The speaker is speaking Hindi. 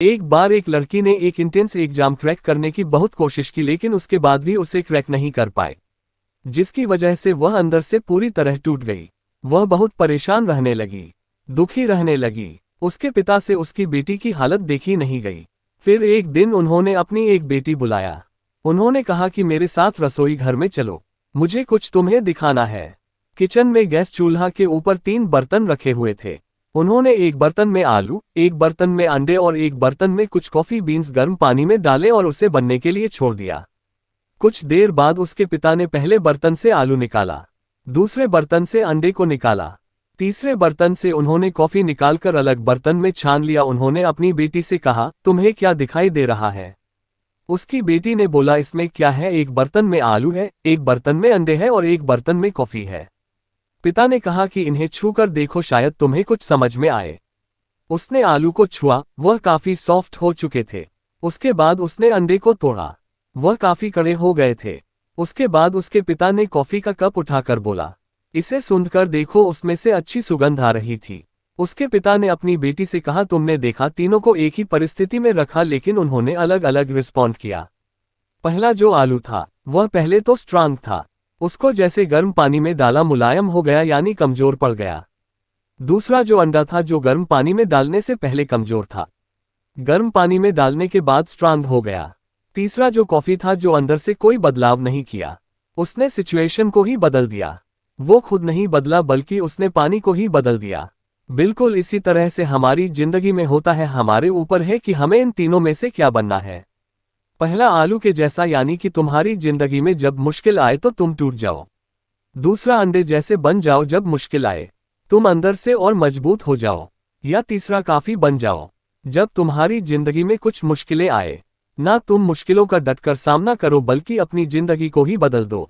एक बार एक लड़की ने एक इंटेंस एग्जाम क्रैक करने की बहुत कोशिश की, लेकिन उसके बाद भी उसे क्रैक नहीं कर पाए, जिसकी वजह से वह अंदर से पूरी तरह टूट गई। वह बहुत परेशान रहने लगी, दुखी रहने लगी। उसके पिता से उसकी बेटी की हालत देखी नहीं गई। फिर एक दिन उन्होंने अपनी एक बेटी बुलाया। उन्होंने कहा कि मेरे साथ रसोई घर में चलो, मुझे कुछ तुम्हें दिखाना है। किचन में गैस चूल्हा के ऊपर 3 बर्तन रखे हुए थे। उन्होंने एक बर्तन में आलू, एक बर्तन में अंडे और एक बर्तन में कुछ कॉफी बीन्स गर्म पानी में डाले और उसे बनने के लिए छोड़ दिया। कुछ देर बाद उसके पिता ने पहले बर्तन से आलू निकाला, दूसरे बर्तन से अंडे को निकाला, तीसरे बर्तन से उन्होंने कॉफी निकालकर अलग बर्तन में छान लिया। उन्होंने अपनी बेटी से कहा, तुम्हें क्या दिखाई दे रहा है? उसकी बेटी ने बोला, इसमें क्या है? एक बर्तन में आलू है, एक बर्तन में अंडे है और एक बर्तन में कॉफी है। पिता ने कहा कि इन्हें छूकर देखो, शायद तुम्हें कुछ समझ में आए। उसने आलू को छुआ, वह काफी सॉफ्ट हो चुके थे। उसके बाद उसने अंडे को तोड़ा, वह काफी कड़े हो गए थे। उसके बाद उसके पिता ने कॉफी का कप उठाकर बोला, इसे सूंघकर देखो, उसमें से अच्छी सुगंध आ रही थी। उसके पिता ने अपनी बेटी से कहा, तुमने देखा, तीनों को एक ही परिस्थिति में रखा लेकिन उन्होंने अलग अलग रिस्पॉन्ड किया। पहला जो आलू था, वह पहले तो स्ट्रांग था, उसको जैसे गर्म पानी में डाला मुलायम हो गया, यानी कमजोर पड़ गया। दूसरा जो अंडा था, जो गर्म पानी में डालने से पहले कमजोर था, गर्म पानी में डालने के बाद स्ट्रांग हो गया। तीसरा जो कॉफी था, जो अंदर से कोई बदलाव नहीं किया, उसने सिचुएशन को ही बदल दिया। वो खुद नहीं बदला बल्कि उसने पानी को ही बदल दिया। बिल्कुल इसी तरह से हमारी जिंदगी में होता है, हमारे ऊपर है कि हमें इन तीनों में से क्या बनना है। पहला आलू के जैसा, यानी कि तुम्हारी जिंदगी में जब मुश्किल आए तो तुम टूट जाओ। दूसरा अंडे जैसे बन जाओ, जब मुश्किल आए तुम अंदर से और मजबूत हो जाओ। या तीसरा काफी बन जाओ, जब तुम्हारी जिंदगी में कुछ मुश्किलें आए, ना तुम मुश्किलों का डटकर सामना करो बल्कि अपनी जिंदगी को ही बदल दो।